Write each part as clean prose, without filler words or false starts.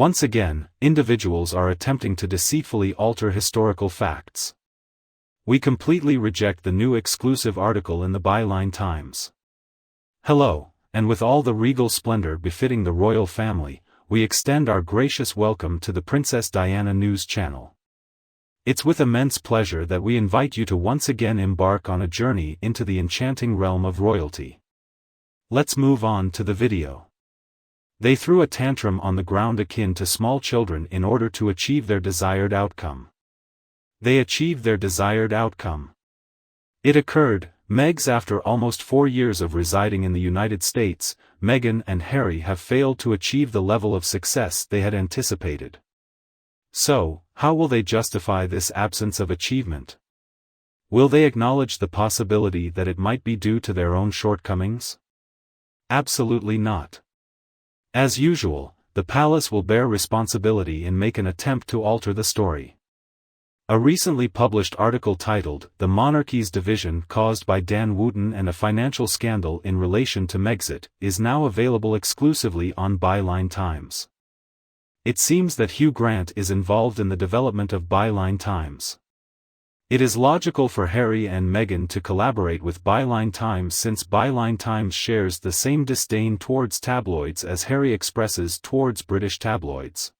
Once again, individuals are attempting to deceitfully alter historical facts. We completely reject the new exclusive article in the Byline Times. Hello, and with all the regal splendor befitting the royal family, we extend our gracious welcome to the Princess Diana News Channel. It's with immense pleasure that we invite you to once again embark on a journey into the enchanting realm of royalty. Let's move on to the video. They threw a tantrum on the ground akin to small children in order to achieve their desired outcome. They achieved their desired outcome. It occurred, Megs. After almost 4 years of residing in the United States, Meghan and Harry have failed to achieve the level of success they had anticipated. So, how will they justify this absence of achievement? Will they acknowledge the possibility that it might be due to their own shortcomings? Absolutely not. As usual, the palace will bear responsibility and make an attempt to alter the story. A recently published article titled "The Monarchy's Division Caused by Dan Wootton and a Financial Scandal in Relation to Megxit" is now available exclusively on Byline Times. It seems that Hugh Grant is involved in the development of Byline Times. It is logical for Harry and Meghan to collaborate with Byline Times since Byline Times shares the same disdain towards tabloids as Harry expresses towards British tabloids.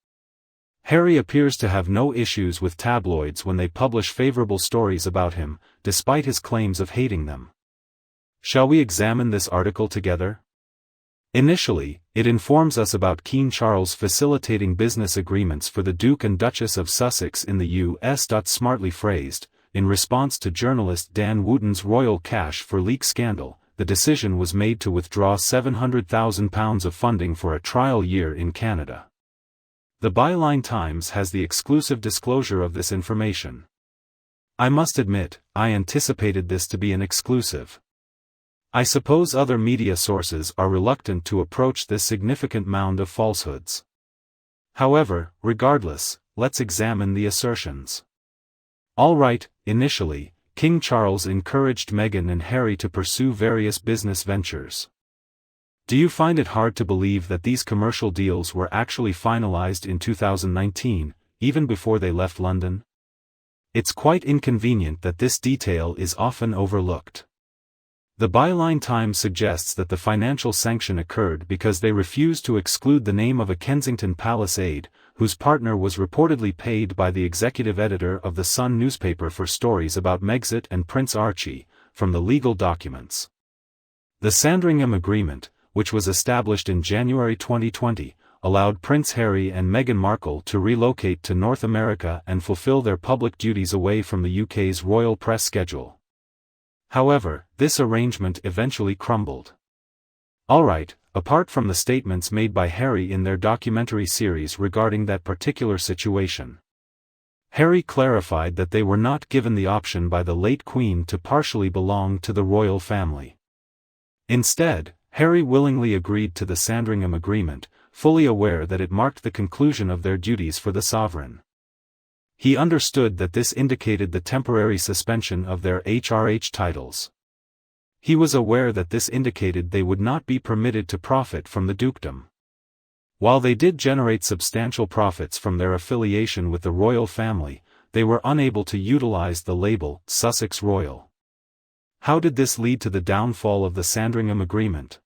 Harry appears to have no issues with tabloids when they publish favorable stories about him, despite his claims of hating them. Shall we examine this article together? Initially, it informs us about King Charles facilitating business agreements for the Duke and Duchess of Sussex in the U.S. Smartly phrased, in response to journalist Dan Wootton's royal cash for leak scandal, the decision was made to withdraw £700,000 of funding for a trial year in Canada. The Byline Times has the exclusive disclosure of this information. I must admit, I anticipated this to be an exclusive. I suppose other media sources are reluctant to approach this significant mound of falsehoods. However, regardless, let's examine the assertions. All right, initially, King Charles encouraged Meghan and Harry to pursue various business ventures. Do you find it hard to believe that these commercial deals were actually finalized in 2019, even before they left London? It's quite inconvenient that this detail is often overlooked. The Byline Times suggests that the financial sanction occurred because they refused to exclude the name of a Kensington Palace aide, whose partner was reportedly paid by the executive editor of the Sun newspaper for stories about Megxit and Prince Archie, from the legal documents. The Sandringham Agreement, which was established in January 2020, allowed Prince Harry and Meghan Markle to relocate to North America and fulfill their public duties away from the UK's royal press schedule. However, this arrangement eventually crumbled. Alright, apart from the statements made by Harry in their documentary series regarding that particular situation. Harry clarified that they were not given the option by the late Queen to partially belong to the royal family. Instead, Harry willingly agreed to the Sandringham Agreement, fully aware that it marked the conclusion of their duties for the sovereign. He understood that this indicated the temporary suspension of their HRH titles. He was aware that this indicated they would not be permitted to profit from the dukedom. While they did generate substantial profits from their affiliation with the royal family, they were unable to utilize the label Sussex Royal. How did this lead to the downfall of the Sandringham Agreement?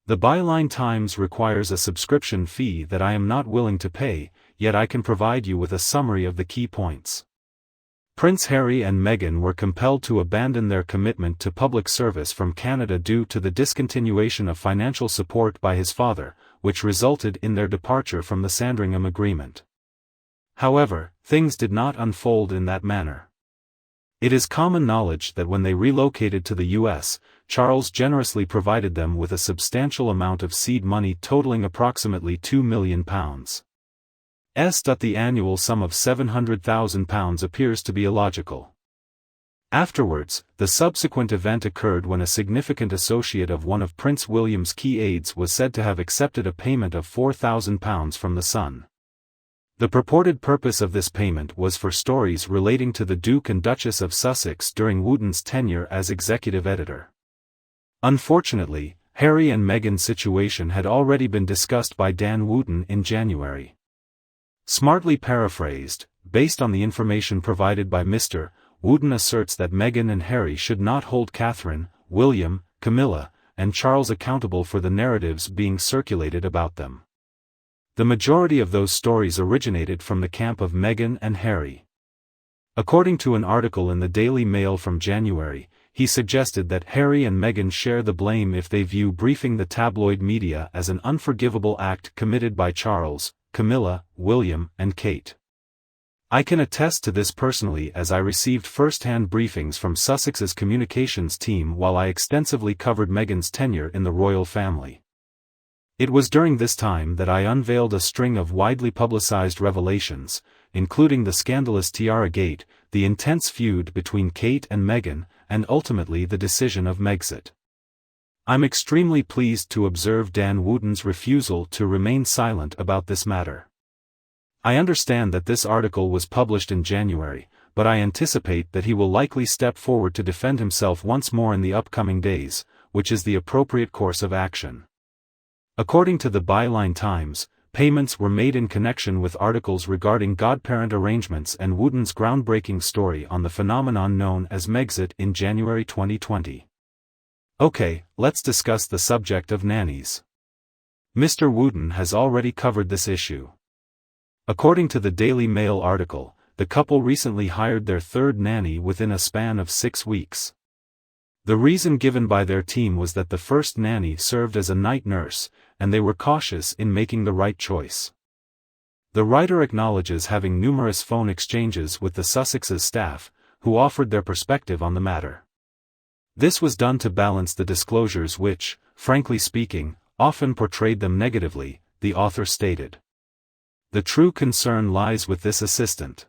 The Byline Times requires a subscription fee that I am not willing to pay, yet I can provide you with a summary of the key points. Prince Harry and Meghan were compelled to abandon their commitment to public service from Canada due to the discontinuation of financial support by his father, which resulted in their departure from the Sandringham Agreement. However, things did not unfold in that manner. It is common knowledge that when they relocated to the US, Charles generously provided them with a substantial amount of seed money totaling approximately £2 million. The annual sum of £700,000 appears to be illogical. Afterwards, the subsequent event occurred when a significant associate of one of Prince William's key aides was said to have accepted a payment of £4,000 from the Sun. The purported purpose of this payment was for stories relating to the Duke and Duchess of Sussex during Wootton's tenure as executive editor. Unfortunately, Harry and Meghan's situation had already been discussed by Dan Wootton in January. Smartly paraphrased, based on the information provided by Mr. Wooden asserts that Meghan and Harry should not hold Catherine, William, Camilla, and Charles accountable for the narratives being circulated about them. The majority of those stories originated from the camp of Meghan and Harry. According to an article in the Daily Mail from January, he suggested that Harry and Meghan share the blame if they view briefing the tabloid media as an unforgivable act committed by Charles, Camilla, William, and Kate. I can attest to this personally as I received first-hand briefings from Sussex's communications team while I extensively covered Meghan's tenure in the royal family. It was during this time that I unveiled a string of widely publicized revelations, including the scandalous Tiara Gate, the intense feud between Kate and Meghan, and ultimately the decision of Megxit. I'm extremely pleased to observe Dan Wooden's refusal to remain silent about this matter. I understand that this article was published in January, but I anticipate that he will likely step forward to defend himself once more in the upcoming days, which is the appropriate course of action. According to the Byline Times, payments were made in connection with articles regarding godparent arrangements and Wooden's groundbreaking story on the phenomenon known as Megxit in January 2020. Okay, let's discuss the subject of nannies. Mr. Wooden has already covered this issue. According to the Daily Mail article, the couple recently hired their third nanny within a span of 6 weeks. The reason given by their team was that the first nanny served as a night nurse, and they were cautious in making the right choice. The writer acknowledges having numerous phone exchanges with the Sussex's staff, who offered their perspective on the matter. This was done to balance the disclosures which, frankly speaking, often portrayed them negatively, the author stated. The true concern lies with this assistant.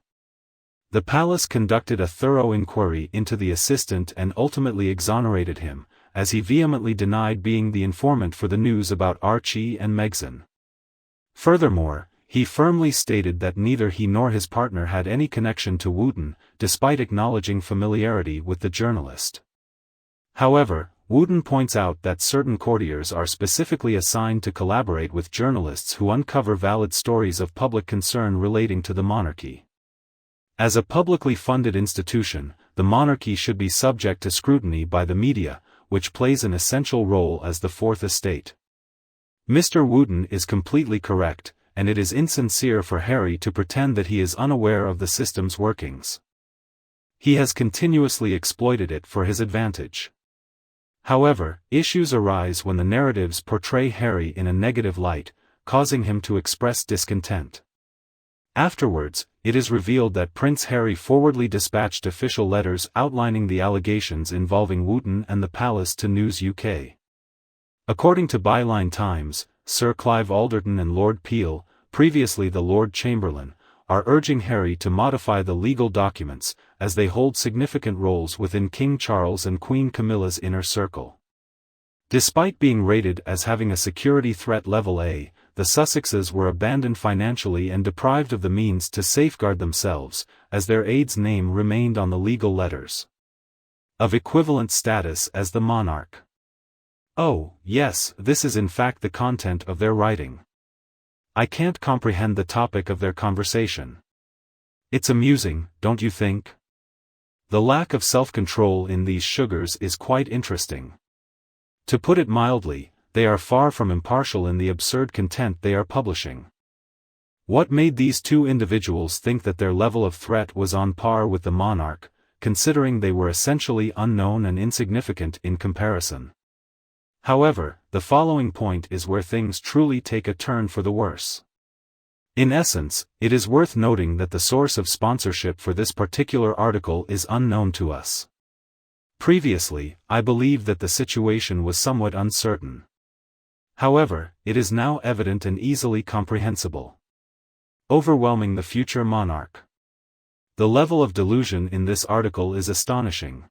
The palace conducted a thorough inquiry into the assistant and ultimately exonerated him, as he vehemently denied being the informant for the news about Archie and Megxit. Furthermore, he firmly stated that neither he nor his partner had any connection to Wooden, despite acknowledging familiarity with the journalist. However, Wooden points out that certain courtiers are specifically assigned to collaborate with journalists who uncover valid stories of public concern relating to the monarchy. As a publicly funded institution, the monarchy should be subject to scrutiny by the media, which plays an essential role as the fourth estate. Mr. Wooden is completely correct, and it is insincere for Harry to pretend that he is unaware of the system's workings. He has continuously exploited it for his advantage. However, issues arise when the narratives portray Harry in a negative light, causing him to express discontent. Afterwards, it is revealed that Prince Harry forwardly dispatched official letters outlining the allegations involving Wooden and the palace to News UK. According to Byline Times, Sir Clive Alderton and Lord Peel, previously the Lord Chamberlain, are urging Harry to modify the legal documents, as they hold significant roles within King Charles and Queen Camilla's inner circle. Despite being rated as having a security threat level A, the Sussexes were abandoned financially and deprived of the means to safeguard themselves, as their aide's name remained on the legal letters. Of equivalent status as the monarch. Oh, yes, this is in fact the content of their writing. I can't comprehend the topic of their conversation. It's amusing, don't you think? The lack of self-control in these sugars is quite interesting. To put it mildly, they are far from impartial in the absurd content they are publishing. What made these two individuals think that their level of threat was on par with the monarch, considering they were essentially unknown and insignificant in comparison? However, the following point is where things truly take a turn for the worse. In essence, it is worth noting that the source of sponsorship for this particular article is unknown to us. Previously, I believed that the situation was somewhat uncertain. However, it is now evident and easily comprehensible. Overwhelming the future monarch. The level of delusion in this article is astonishing.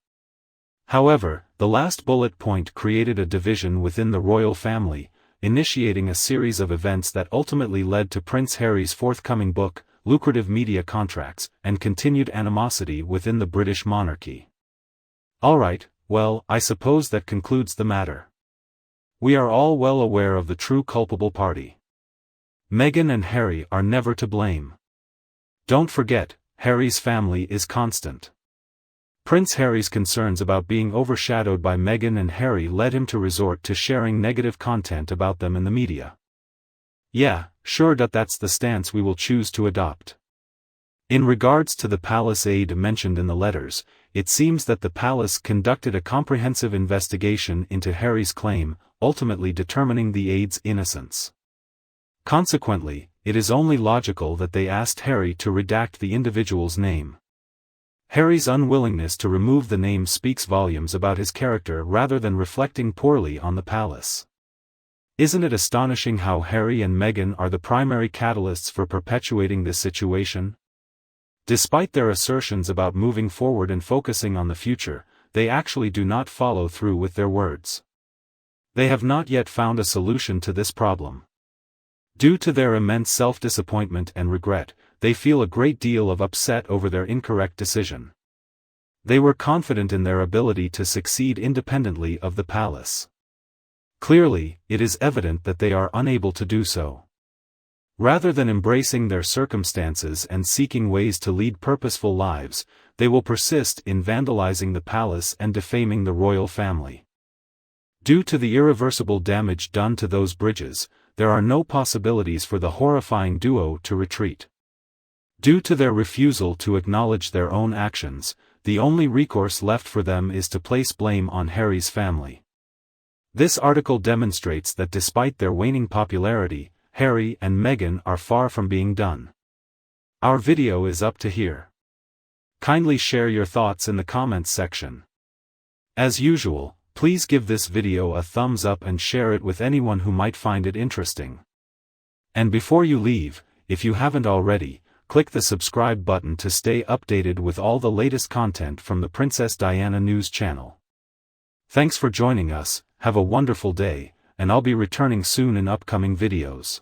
However, the last bullet point created a division within the royal family, initiating a series of events that ultimately led to Prince Harry's forthcoming book, lucrative media contracts, and continued animosity within the British monarchy. Alright, well, I suppose that concludes the matter. We are all well aware of the true culpable party. Meghan and Harry are never to blame. Don't forget, Harry's family is constant. Prince Harry's concerns about being overshadowed by Meghan and Harry led him to resort to sharing negative content about them in the media. Yeah, sure, that's the stance we will choose to adopt. In regards to the palace aide mentioned in the letters, it seems that the palace conducted a comprehensive investigation into Harry's claim, ultimately determining the aide's innocence. Consequently, it is only logical that they asked Harry to redact the individual's name. Harry's unwillingness to remove the name speaks volumes about his character rather than reflecting poorly on the palace. Isn't it astonishing how Harry and Meghan are the primary catalysts for perpetuating this situation? Despite their assertions about moving forward and focusing on the future, they actually do not follow through with their words. They have not yet found a solution to this problem. Due to their immense self-disappointment and regret, they feel a great deal of upset over their incorrect decision. They were confident in their ability to succeed independently of the palace. Clearly, it is evident that they are unable to do so. Rather than embracing their circumstances and seeking ways to lead purposeful lives, they will persist in vandalizing the palace and defaming the royal family. Due to the irreversible damage done to those bridges, there are no possibilities for the horrifying duo to retreat. Due to their refusal to acknowledge their own actions, the only recourse left for them is to place blame on Harry's family. This article demonstrates that despite their waning popularity, Harry and Meghan are far from being done. Our video is up to here. Kindly share your thoughts in the comments section. As usual, please give this video a thumbs up and share it with anyone who might find it interesting. And before you leave, if you haven't already, click the subscribe button to stay updated with all the latest content from the Princess Diana News channel. Thanks for joining us, have a wonderful day, and I'll be returning soon in upcoming videos.